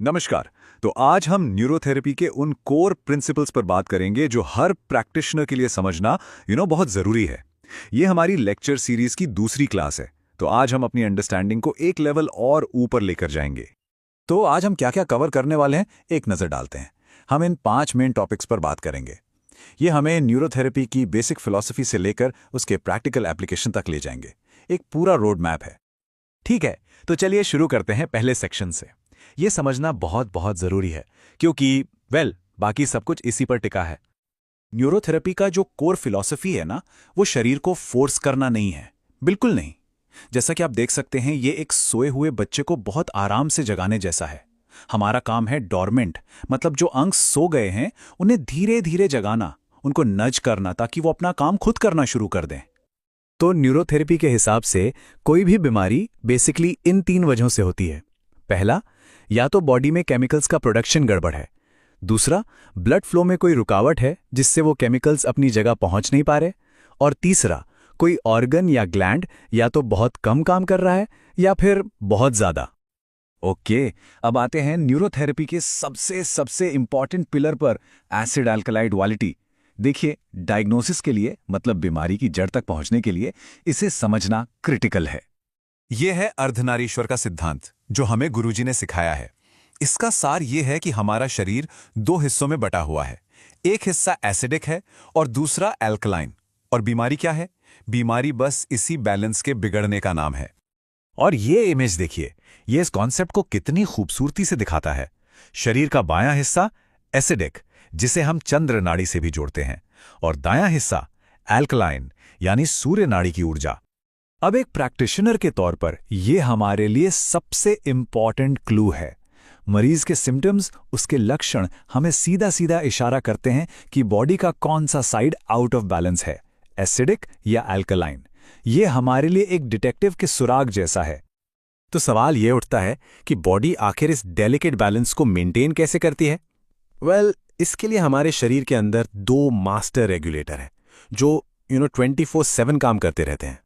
नमस्कार। तो आज हम न्यूरोथेरेपी के उन कोर प्रिंसिपल्स पर बात करेंगे जो हर प्रैक्टिशनर के लिए समझना बहुत ज़रूरी है। ये हमारी लेक्चर सीरीज की दूसरी क्लास है। तो आज हम अपनी अंडरस्टैंडिंग को एक लेवल और ऊपर लेकर जाएंगे। तो आज हम क्या क्या कवर करने वाले हैं, एक नज़र डालते हैं। हम इन 5 मेन टॉपिक्स पर बात करेंगे। ये हमें न्यूरोथेरेपी की बेसिक फिलॉसफी से लेकर उसके प्रैक्टिकल एप्लीकेशन तक ले जाएंगे। एक पूरा रोड मैप है। ठीक है, तो चलिए शुरू करते हैं पहले सेक्शन से। ये समझना बहुत बहुत ज़रूरी है क्योंकि बाकी सब कुछ इसी पर टिका है। न्यूरोथेरेपी का जो कोर फिलॉसफी है ना, वो शरीर को फोर्स करना नहीं है, बिल्कुल नहीं। जैसा कि आप देख सकते हैं, ये एक सोए हुए बच्चे को बहुत आराम से जगाने जैसा है। हमारा काम है डॉर्मेंट, मतलब जो अंग सो गए हैं उन्हें धीरे धीरे जगाना, उनको नज करना ताकि वो अपना काम खुद करना शुरू कर दें। तो न्यूरोथेरेपी के हिसाब से कोई भी बीमारी बेसिकली इन 3 वजहों से होती है। पहला, या तो बॉडी में केमिकल्स का प्रोडक्शन गड़बड़ है। दूसरा, ब्लड फ्लो में कोई रुकावट है जिससे वो केमिकल्स अपनी जगह पहुंच नहीं पा रहे। और तीसरा, कोई ऑर्गन या ग्लैंड या तो बहुत कम काम कर रहा है या फिर बहुत ज्यादा। ओके, अब आते हैं न्यूरोथेरेपी के सबसे सबसे इंपॉर्टेंट पिलर पर, एसिड अल्कलाइड ड्युअलिटी। देखिए, डायग्नोसिस के लिए, मतलब बीमारी की जड़ तक पहुंचने के लिए इसे समझना क्रिटिकल है। यह है अर्धनारीश्वर का सिद्धांत जो हमें गुरुजी ने सिखाया है। इसका सार यह है कि हमारा शरीर 2 हिस्सों में बटा हुआ है। एक हिस्सा एसिडिक है और दूसरा एल्कलाइन। और बीमारी क्या है? बीमारी बस इसी बैलेंस के बिगड़ने का नाम है। और ये इमेज देखिए, ये इस कॉन्सेप्ट को कितनी खूबसूरती से दिखाता है। शरीर का बायां हिस्सा एसिडिक, जिसे हम चंद्र नाड़ी से भी जोड़ते हैं, और दायां हिस्सा एल्कलाइन, यानी सूर्य नाड़ी की ऊर्जा। अब एक प्रैक्टिशनर के तौर पर यह हमारे लिए सबसे इंपॉर्टेंट क्लू है। मरीज के सिम्टम्स, उसके लक्षण हमें सीधा सीधा इशारा करते हैं कि बॉडी का कौन सा साइड आउट ऑफ बैलेंस है, एसिडिक या अल्कलाइन। यह हमारे लिए एक डिटेक्टिव के सुराग जैसा है। तो सवाल यह उठता है कि बॉडी आखिर इस डेलिकेट बैलेंस को मेंटेन कैसे करती है? इसके लिए हमारे शरीर के अंदर 2 मास्टर रेगुलेटर हैं जो 24/7 काम करते रहते हैं।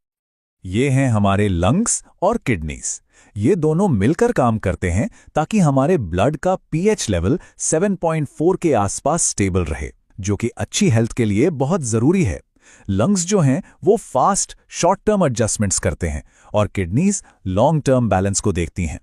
ये हैं हमारे लंग्स और किडनीज। ये दोनों मिलकर काम करते हैं ताकि हमारे ब्लड का पीएच लेवल 7.4 के आसपास स्टेबल रहे, जो कि अच्छी हेल्थ के लिए बहुत जरूरी है। लंग्स जो हैं वो फास्ट शॉर्ट टर्म एडजस्टमेंट्स करते हैं और किडनीज लॉन्ग टर्म बैलेंस को देखती हैं।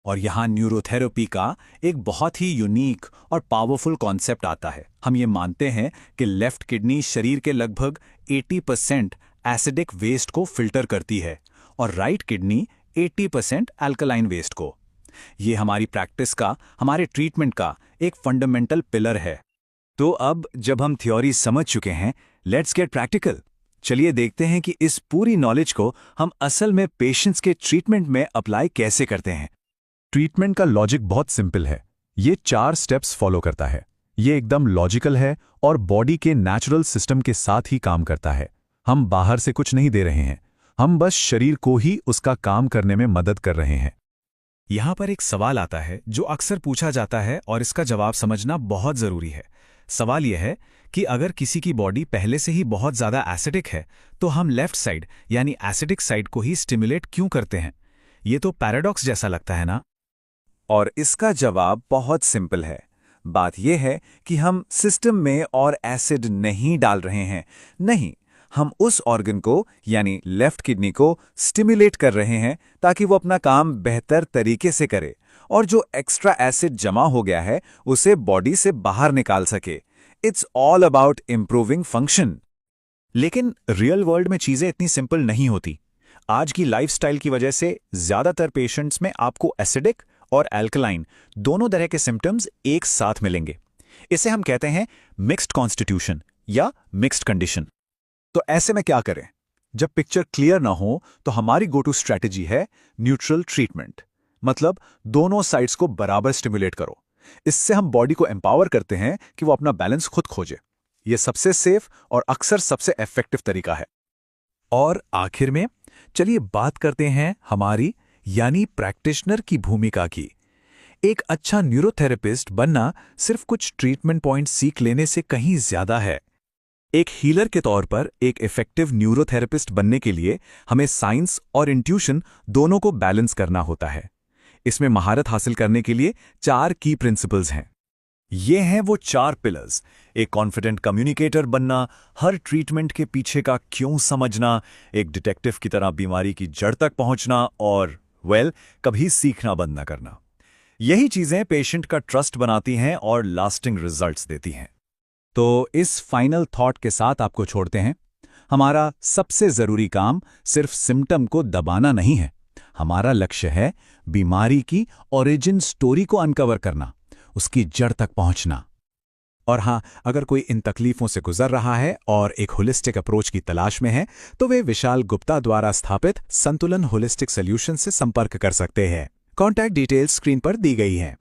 और यहाँ न्यूरोथेरेपी का एक बहुत ही यूनिक और पावरफुल कॉन्सेप्ट आता है। हम ये मानते हैं कि लेफ्ट किडनी शरीर के लगभग 80% एसिडिक वेस्ट को फिल्टर करती है और राइट किडनी 80% अल्कलाइन वेस्ट को। ये हमारी प्रैक्टिस का, हमारे ट्रीटमेंट का एक फंडामेंटल पिलर है। तो अब जब हम थ्योरी समझ चुके हैं, लेट्स गेट प्रैक्टिकल। चलिए देखते हैं कि इस पूरी नॉलेज को हम असल में पेशेंट्स के ट्रीटमेंट में अप्लाई कैसे करते हैं। ट्रीटमेंट का लॉजिक बहुत सिंपल है। ये 4 स्टेप्स फॉलो करता है। ये एकदम लॉजिकल है और बॉडी के नेचुरल सिस्टम के साथ ही काम करता है। हम बाहर से कुछ नहीं दे रहे हैं, हम बस शरीर को ही उसका काम करने में मदद कर रहे हैं। यहां पर एक सवाल आता है जो अक्सर पूछा जाता है और इसका जवाब समझना बहुत जरूरी है। सवाल यह है कि अगर किसी की बॉडी पहले से ही बहुत ज्यादा एसिडिक है तो हम लेफ्ट साइड यानी एसिडिक साइड को ही स्टिमुलेट क्यों करते हैं? ये तो पैराडॉक्स जैसा लगता है ना? और इसका जवाब बहुत सिंपल है। बात यह है कि हम सिस्टम में और एसिड नहीं डाल रहे हैं, नहीं, हम उस ऑर्गन को यानी लेफ्ट किडनी को स्टिमुलेट कर रहे हैं ताकि वो अपना काम बेहतर तरीके से करे और जो एक्स्ट्रा एसिड जमा हो गया है उसे बॉडी से बाहर निकाल सके। It's all about improving function. लेकिन रियल वर्ल्ड में चीजें इतनी सिंपल नहीं होती। आज की लाइफस्टाइल की वजह से ज्यादातर पेशेंट्स में आपको एसिडिक और अल्कलाइन दोनों तरह के सिम्टम्स एक साथ मिलेंगे। इसे हम कहते हैं मिक्स्ड कॉन्स्टिट्यूशन या मिक्स्ड कंडीशन। तो ऐसे में क्या करें? जब पिक्चर क्लियर ना हो तो हमारी गो टू स्ट्रैटेजी है न्यूट्रल ट्रीटमेंट, मतलब दोनों साइड्स को बराबर स्टिमुलेट करो। इससे हम बॉडी को एम्पावर करते हैं कि वो अपना बैलेंस खुद खोजे। यह सबसे सेफ और अक्सर सबसे इफेक्टिव तरीका है। और आखिर में चलिए बात करते हैं हमारी यानी प्रैक्टिशनर की भूमिका की। एक अच्छा न्यूरोथेरेपिस्ट बनना सिर्फ कुछ ट्रीटमेंट पॉइंट सीख लेने से कहीं ज्यादा है। एक हीलर के तौर पर एक इफेक्टिव न्यूरोथेरेपिस्ट बनने के लिए हमें साइंस और इंट्यूशन दोनों को बैलेंस करना होता है। इसमें महारत हासिल करने के लिए 4 की प्रिंसिपल्स हैं। ये हैं वो 4 पिलर्स। एक कॉन्फिडेंट कम्युनिकेटर बनना, हर ट्रीटमेंट के पीछे का क्यों समझना, एक डिटेक्टिव की तरह बीमारी की जड़ तक पहुंचना और कभी सीखना बंद न करना। यही चीजें पेशेंट का ट्रस्ट बनाती हैं और लास्टिंग रिजल्ट्स देती हैं। तो इस फाइनल थॉट के साथ आपको छोड़ते हैं। हमारा सबसे जरूरी काम सिर्फ सिम्टम को दबाना नहीं है। हमारा लक्ष्य है बीमारी की ओरिजिन स्टोरी को अनकवर करना, उसकी जड़ तक पहुंचना। और हाँ, अगर कोई इन तकलीफों से गुजर रहा है और एक होलिस्टिक अप्रोच की तलाश में है, तो वे विशाल गुप्ता द्वारा स्थापित संतुलन होलिस्टिक सॉल्यूशन से संपर्क कर सकते हैं। कॉन्टैक्ट डिटेल्स स्क्रीन पर दी गई हैं।